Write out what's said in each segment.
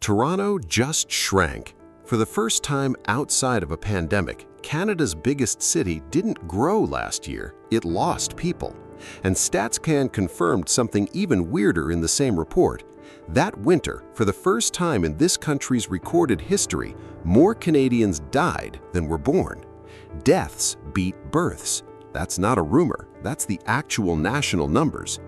Toronto just shrank. For the first time outside of a pandemic, Canada's biggest city didn't grow last year, it lost people. And StatsCan confirmed something even weirder in the same report. That winter, for the first time in this country's recorded history, more Canadians died than were born. Deaths beat births. That's not a rumor, that's the actual national numbers.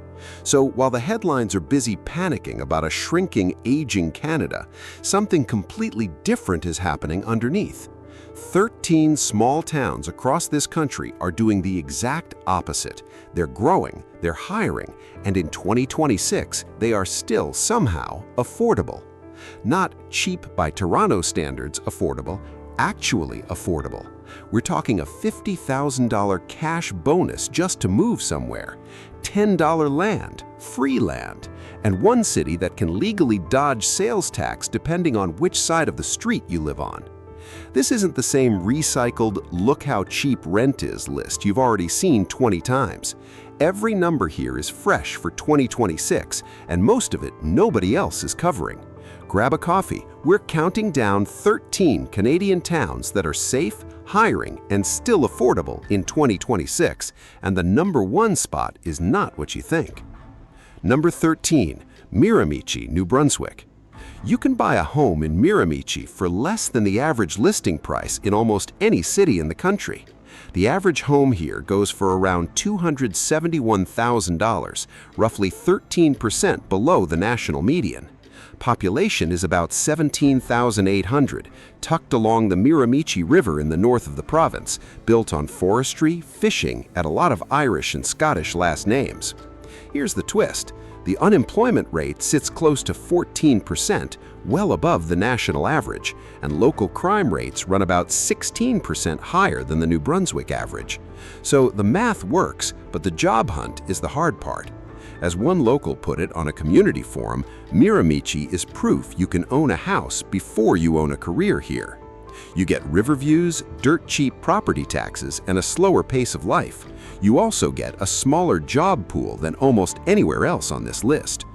So while the headlines are busy panicking about a shrinking, aging Canada, something completely different is happening underneath. 13 small towns across this country are doing the exact opposite. They're growing, they're hiring, and in 2026, they are still somehow affordable. Not cheap by Toronto standards affordable, actually affordable. We're talking a $50,000 cash bonus just to move somewhere, $10 land, free land, and one city that can legally dodge sales tax depending on which side of the street you live on. This isn't the same recycled "look how cheap rent is" list you've already seen 20 times. Every number here is fresh for 2026, and most of it nobody else is covering. Grab a coffee. We're counting down 13 Canadian towns that are safe, hiring, and still affordable in 2026, and the number one spot is not what you think. Number 13, Miramichi, New Brunswick. You can buy a home in Miramichi for less than the average listing price in almost any city in the country. The average home here goes for around $271,000, roughly 13% below the national median. Population is about 17,800, tucked along the Miramichi River in the north of the province, built on forestry, fishing, and a lot of Irish and Scottish last names. Here's the twist. The unemployment rate sits close to 14%, well above the national average, and local crime rates run about 16% higher than the New Brunswick average. So the math works, but the job hunt is the hard part. As one local put it on a community forum, Miramichi is proof you can own a house before you own a career here. You get river views, dirt-cheap property taxes, and a slower pace of life. You also get a smaller job pool than almost anywhere else on this list.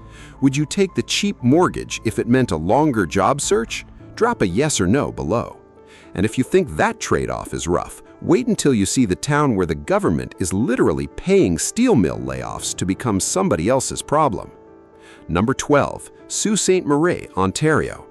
Would you take the cheap mortgage if it meant a longer job search? Drop a yes or no below. And if you think that trade-off is rough, wait until you see the town where the government is literally paying steel mill layoffs to become somebody else's problem. Number 12, Sault Ste. Marie, Ontario.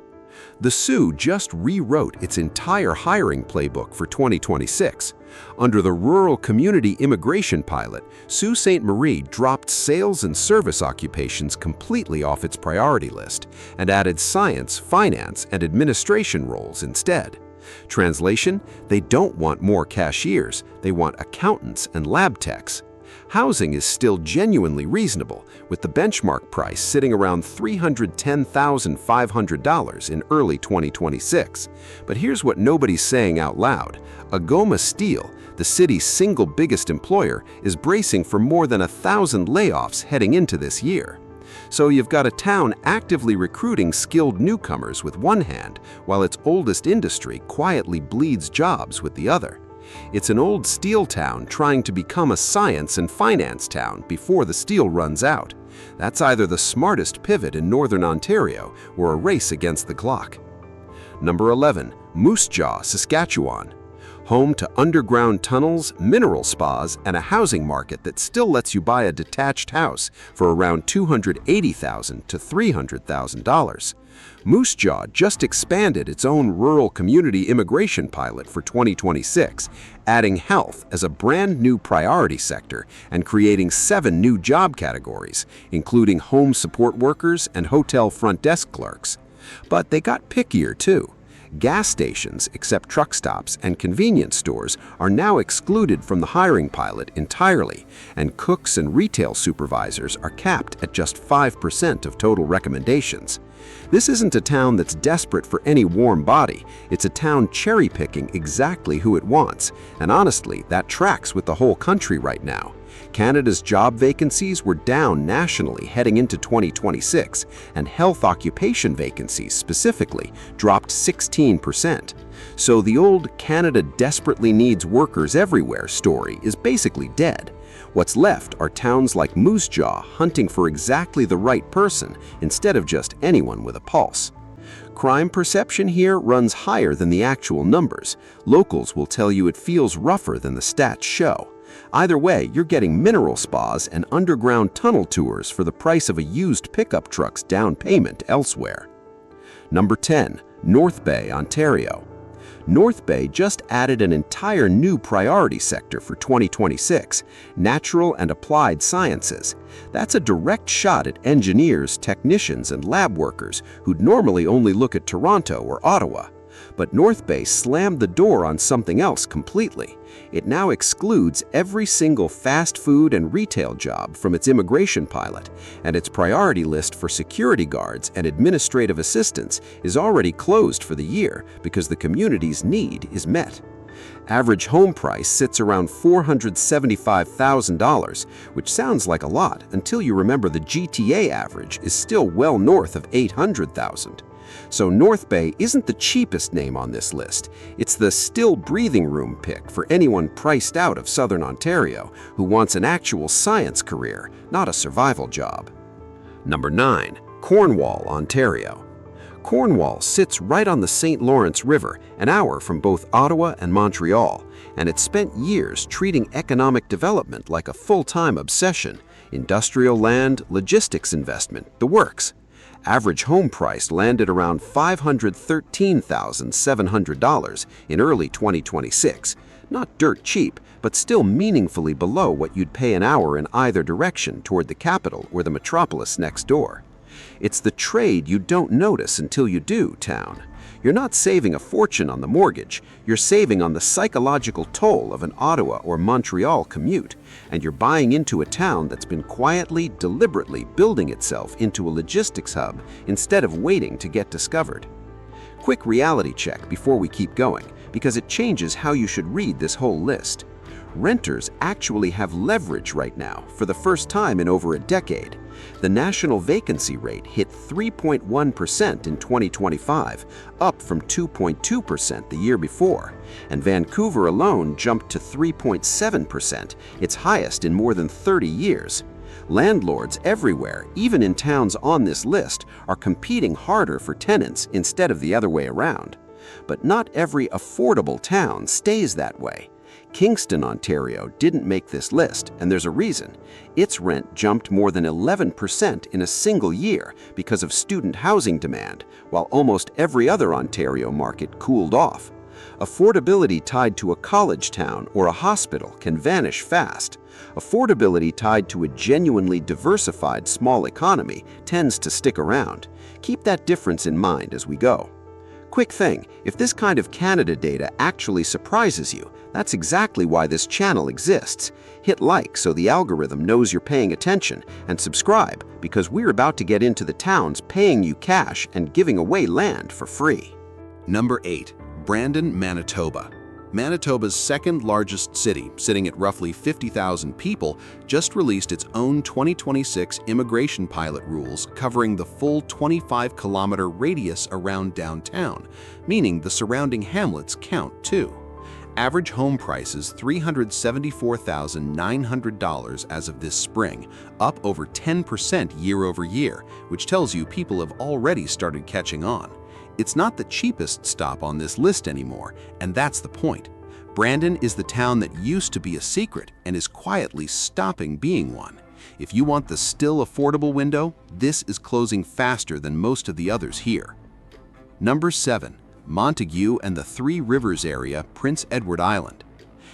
The Sioux just rewrote its entire hiring playbook for 2026. Under the Rural Community Immigration Pilot, Sault Ste. Marie dropped sales and service occupations completely off its priority list and added science, finance, and administration roles instead. Translation, they don't want more cashiers, they want accountants and lab techs. Housing is still genuinely reasonable, with the benchmark price sitting around $310,500 in early 2026. But here's what nobody's saying out loud. Agoma Steel, the city's single biggest employer, is bracing for more than 1,000 layoffs heading into this year. So you've got a town actively recruiting skilled newcomers with one hand, while its oldest industry quietly bleeds jobs with the other. It's an old steel town trying to become a science and finance town before the steel runs out. That's either the smartest pivot in Northern Ontario or a race against the clock. Number 11, Moose Jaw, Saskatchewan. Home to underground tunnels, mineral spas, and a housing market that still lets you buy a detached house for around $280,000 to $300,000. Moose Jaw just expanded its own rural community immigration pilot for 2026, adding health as a brand new priority sector and creating 7 new job categories, including home support workers and hotel front desk clerks. But they got pickier too. Gas stations, except truck stops, and convenience stores are now excluded from the hiring pilot entirely, and cooks and retail supervisors are capped at just 5% of total recommendations. This isn't a town that's desperate for any warm body, it's a town cherry-picking exactly who it wants, and honestly, that tracks with the whole country right now. Canada's job vacancies were down nationally heading into 2026, and health occupation vacancies specifically dropped 16%. So the old "Canada desperately needs workers everywhere" story is basically dead. What's left are towns like Moose Jaw hunting for exactly the right person instead of just anyone with a pulse. Crime perception here runs higher than the actual numbers. Locals will tell you it feels rougher than the stats show. Either way, you're getting mineral spas and underground tunnel tours for the price of a used pickup truck's down payment elsewhere. Number 10. North Bay, Ontario. North Bay just added an entire new priority sector for 2026, natural and applied sciences. That's a direct shot at engineers, technicians, and lab workers who'd normally only look at Toronto or Ottawa. But North Bay slammed the door on something else completely. It now excludes every single fast food and retail job from its immigration pilot, and its priority list for security guards and administrative assistants is already closed for the year because the community's need is met. Average home price sits around $475,000, which sounds like a lot until you remember the GTA average is still well north of $800,000. So North Bay isn't the cheapest name on this list. It's the still breathing room pick for anyone priced out of Southern Ontario who wants an actual science career, not a survival job. Number 9. Cornwall, Ontario. Cornwall sits right on the St. Lawrence River, an hour from both Ottawa and Montreal, and it's spent years treating economic development like a full-time obsession. Industrial land, logistics investment, the works. Average home price landed around $513,700 in early 2026. Not dirt cheap, but still meaningfully below what you'd pay an hour in either direction toward the capital or the metropolis next door. It's the trade you don't notice until you do, town. You're not saving a fortune on the mortgage, you're saving on the psychological toll of an Ottawa or Montreal commute, and you're buying into a town that's been quietly, deliberately building itself into a logistics hub instead of waiting to get discovered. Quick reality check before we keep going, because it changes how you should read this whole list. Renters actually have leverage right now for the first time in over a decade. The national vacancy rate hit 3.1% in 2025, up from 2.2% the year before, and Vancouver alone jumped to 3.7%, its highest in more than 30 years. Landlords everywhere, even in towns on this list, are competing harder for tenants instead of the other way around. But not every affordable town stays that way. Kingston, Ontario didn't make this list, and there's a reason. Its rent jumped more than 11% in a single year because of student housing demand, while almost every other Ontario market cooled off. Affordability tied to a college town or a hospital can vanish fast. Affordability tied to a genuinely diversified small economy tends to stick around. Keep that difference in mind as we go. Quick thing, if this kind of Canada data actually surprises you, that's exactly why this channel exists. Hit like so the algorithm knows you're paying attention, and subscribe because we're about to get into the towns paying you cash and giving away land for free. Number 8. Brandon, Manitoba. Manitoba's second largest city, sitting at roughly 50,000 people, just released its own 2026 immigration pilot rules covering the full 25-kilometer radius around downtown, meaning the surrounding hamlets count too. Average home price is $374,900 as of this spring, up over 10% year over year, which tells you people have already started catching on. It's not the cheapest stop on this list anymore, and that's the point. Brandon is the town that used to be a secret and is quietly stopping being one. If you want the still affordable window, this is closing faster than most of the others here. Number 7. Montague and the Three Rivers area, Prince Edward Island.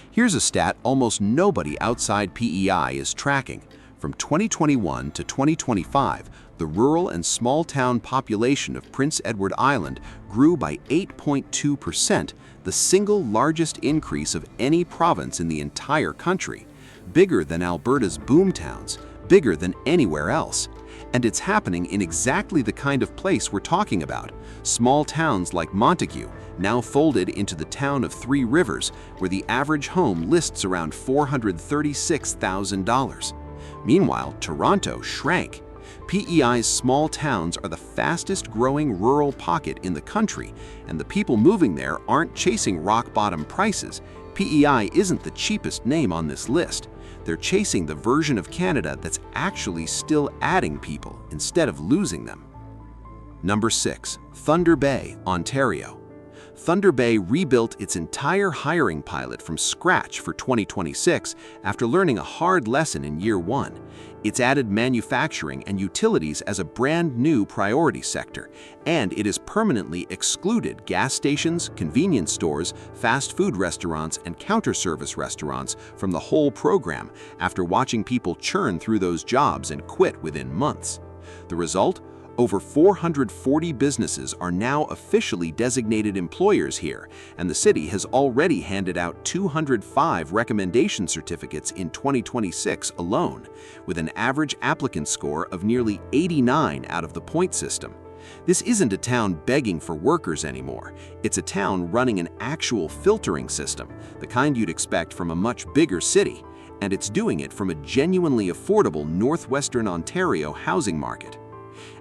Here's a stat almost nobody outside PEI is tracking. From 2021 to 2025, the rural and small-town population of Prince Edward Island grew by 8.2%, the single largest increase of any province in the entire country, bigger than Alberta's boomtowns, bigger than anywhere else. And it's happening in exactly the kind of place we're talking about, small towns like Montague, now folded into the town of Three Rivers, where the average home lists around $436,000. Meanwhile, Toronto shrank. PEI's small towns are the fastest growing rural pocket in the country, and the people moving there aren't chasing rock-bottom prices. PEI isn't the cheapest name on this list. They're chasing the version of Canada that's actually still adding people instead of losing them. Number 6. Thunder Bay, Ontario. Thunder Bay rebuilt its entire hiring pilot from scratch for 2026 after learning a hard lesson in year 1. It's added manufacturing and utilities as a brand new priority sector, and it has permanently excluded gas stations, convenience stores, fast food restaurants, and counter-service restaurants from the whole program after watching people churn through those jobs and quit within months. The result? Over 440 businesses are now officially designated employers here, and the city has already handed out 205 recommendation certificates in 2026 alone, with an average applicant score of nearly 89 out of the point system. This isn't a town begging for workers anymore. It's a town running an actual filtering system, the kind you'd expect from a much bigger city, and it's doing it from a genuinely affordable northwestern Ontario housing market.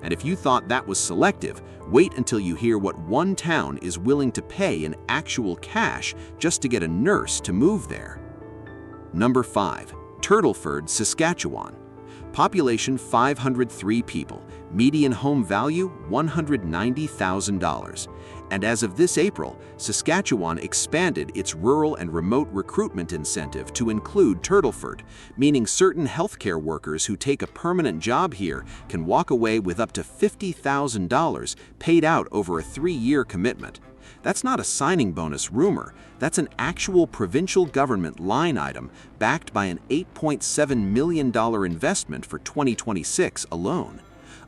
And if you thought that was selective, wait until you hear what one town is willing to pay in actual cash just to get a nurse to move there. Number 5. Turtleford, Saskatchewan. Population 503 people, median home value $190,000. And as of this April, Saskatchewan expanded its rural and remote recruitment incentive to include Turtleford, meaning certain healthcare workers who take a permanent job here can walk away with up to $50,000 paid out over a 3-year commitment. That's not a signing bonus rumor. That's an actual provincial government line item backed by an $8.7 million investment for 2026 alone.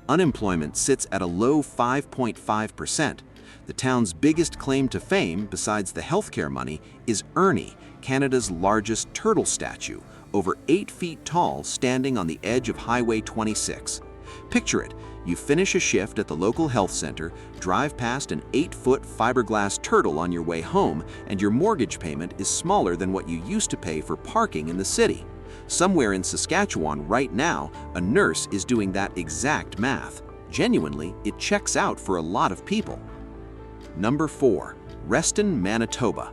Unemployment sits at a low 5.5%. The town's biggest claim to fame, besides the healthcare money, is Ernie, Canada's largest turtle statue, over 8 feet tall, standing on the edge of Highway 26. Picture it. You finish a shift at the local health center, drive past an 8-foot fiberglass turtle on your way home, and your mortgage payment is smaller than what you used to pay for parking in the city. Somewhere in Saskatchewan right now, a nurse is doing that exact math. Genuinely, it checks out for a lot of people. Number 4. Reston, Manitoba.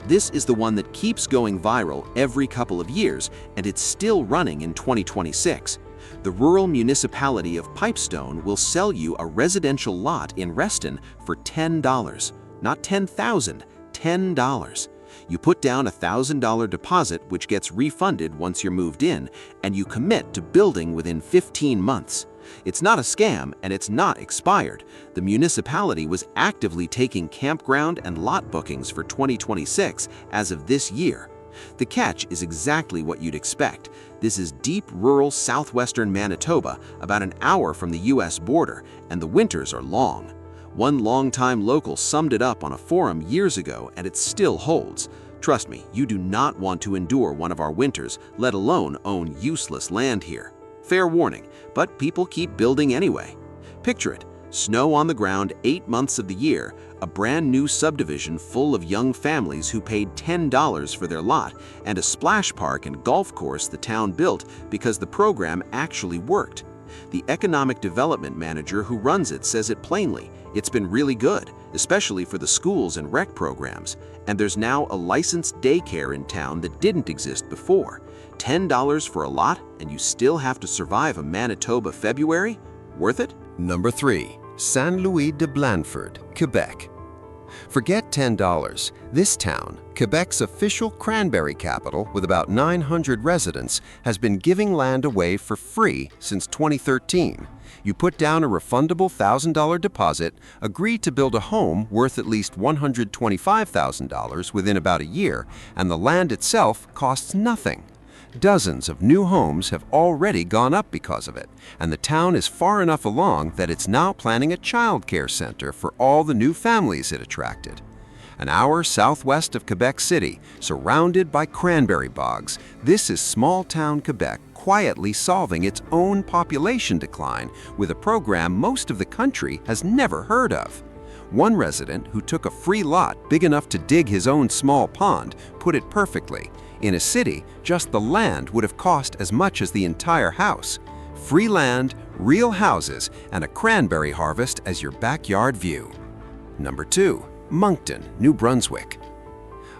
This is the one that keeps going viral every couple of years, and it's still running in 2026. The rural municipality of Pipestone will sell you a residential lot in Reston for $10. Not $10,000, $10. You put down a $1,000 deposit, which gets refunded once you're moved in, and you commit to building within 15 months. It's not a scam, and it's not expired. The municipality was actively taking campground and lot bookings for 2026 as of this year. The catch is exactly what you'd expect. This is deep rural southwestern Manitoba, about an hour from the US border, and the winters are long. One longtime local summed it up on a forum years ago, and it still holds. Trust me, you do not want to endure one of our winters, let alone own useless land here. Fair warning, but people keep building anyway. Picture it. Snow on the ground 8 months of the year, a brand new subdivision full of young families who paid $10 for their lot, and a splash park and golf course the town built because the program actually worked. The economic development manager who runs it says it plainly. It's been really good, especially for the schools and rec programs, and there's now a licensed daycare in town that didn't exist before. $10 for a lot, and you still have to survive a Manitoba February? Worth it? Number 3. Saint Louis de Blanford, Quebec. Forget $10. This town, Quebec's official cranberry capital with about 900 residents, has been giving land away for free since 2013. You put down a refundable $1,000 deposit, agree to build a home worth at least $125,000 within about a year, and the land itself costs nothing. Dozens of new homes have already gone up because of it, and the town is far enough along that it's now planning a child care center for all the new families it attracted. An hour southwest of Quebec City, surrounded by cranberry bogs, this is small-town Quebec quietly solving its own population decline with a program most of the country has never heard of. One resident who took a free lot big enough to dig his own small pond put it perfectly. In a city, just the land would have cost as much as the entire house. Free land, real houses, and a cranberry harvest as your backyard view. Number 2. Moncton, New Brunswick.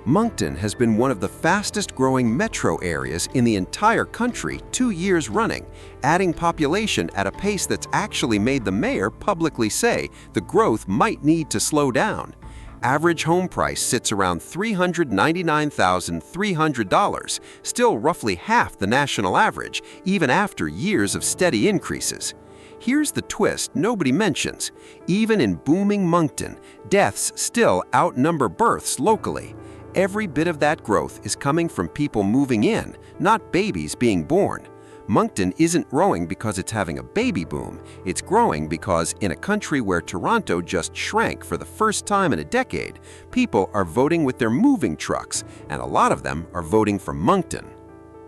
Moncton has been one of the fastest-growing metro areas in the entire country 2 years running, adding population at a pace that's actually made the mayor publicly say the growth might need to slow down. Average home price sits around $399,300, still roughly half the national average, even after years of steady increases. Here's the twist nobody mentions. Even in booming Moncton, deaths still outnumber births locally. Every bit of that growth is coming from people moving in, not babies being born. Moncton isn't growing because it's having a baby boom. It's growing because in a country where Toronto just shrank for the first time in a decade, people are voting with their moving trucks, and a lot of them are voting for Moncton.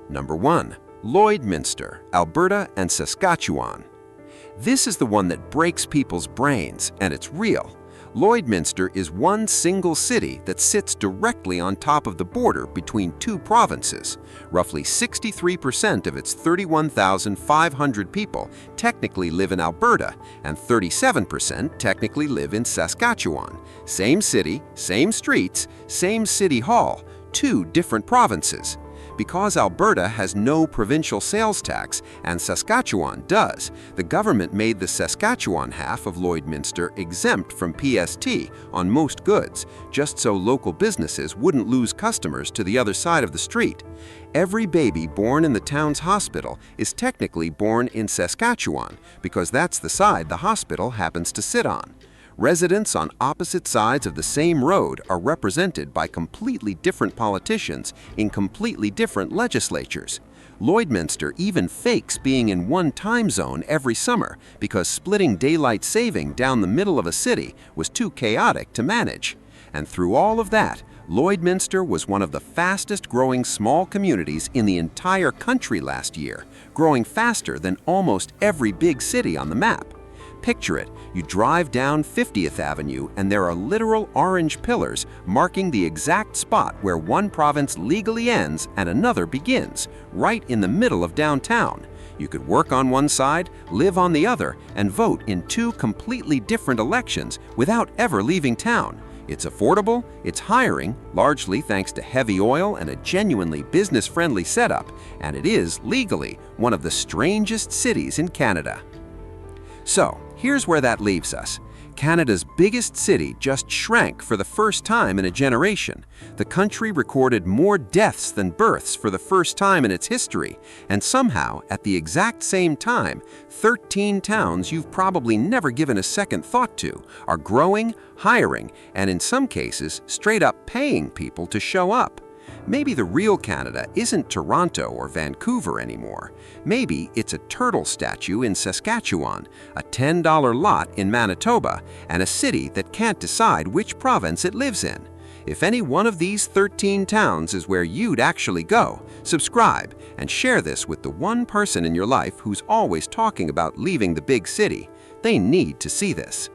Number 1. Lloydminster, Alberta and Saskatchewan. This is the one that breaks people's brains, and it's real. Lloydminster is one single city that sits directly on top of the border between two provinces. Roughly 63% of its 31,500 people technically live in Alberta, and 37% technically live in Saskatchewan. Same city, same streets, same city hall, two different provinces. Because Alberta has no provincial sales tax and Saskatchewan does, the government made the Saskatchewan half of Lloydminster exempt from PST on most goods, just so local businesses wouldn't lose customers to the other side of the street. Every baby born in the town's hospital is technically born in Saskatchewan because that's the side the hospital happens to sit on. Residents on opposite sides of the same road are represented by completely different politicians in completely different legislatures. Lloydminster even fakes being in one time zone every summer because splitting daylight saving down the middle of a city was too chaotic to manage. And through all of that, Lloydminster was one of the fastest-growing small communities in the entire country last year, growing faster than almost every big city on the map. Picture it, you drive down 50th Avenue and there are literal orange pillars marking the exact spot where one province legally ends and another begins, right in the middle of downtown. You could work on one side, live on the other, and vote in two completely different elections without ever leaving town. It's affordable, it's hiring, largely thanks to heavy oil and a genuinely business-friendly setup, and it is, legally, one of the strangest cities in Canada. So, here's where that leaves us. Canada's biggest city just shrank for the first time in a generation. The country recorded more deaths than births for the first time in its history, and somehow, at the exact same time, 13 towns you've probably never given a second thought to are growing, hiring, and in some cases, straight up paying people to show up. Maybe the real Canada isn't Toronto or Vancouver anymore. Maybe it's a turtle statue in Saskatchewan, a $10 lot in Manitoba, and a city that can't decide which province it lives in. If any one of these 13 towns is where you'd actually go, subscribe and share this with the one person in your life who's always talking about leaving the big city. They need to see this.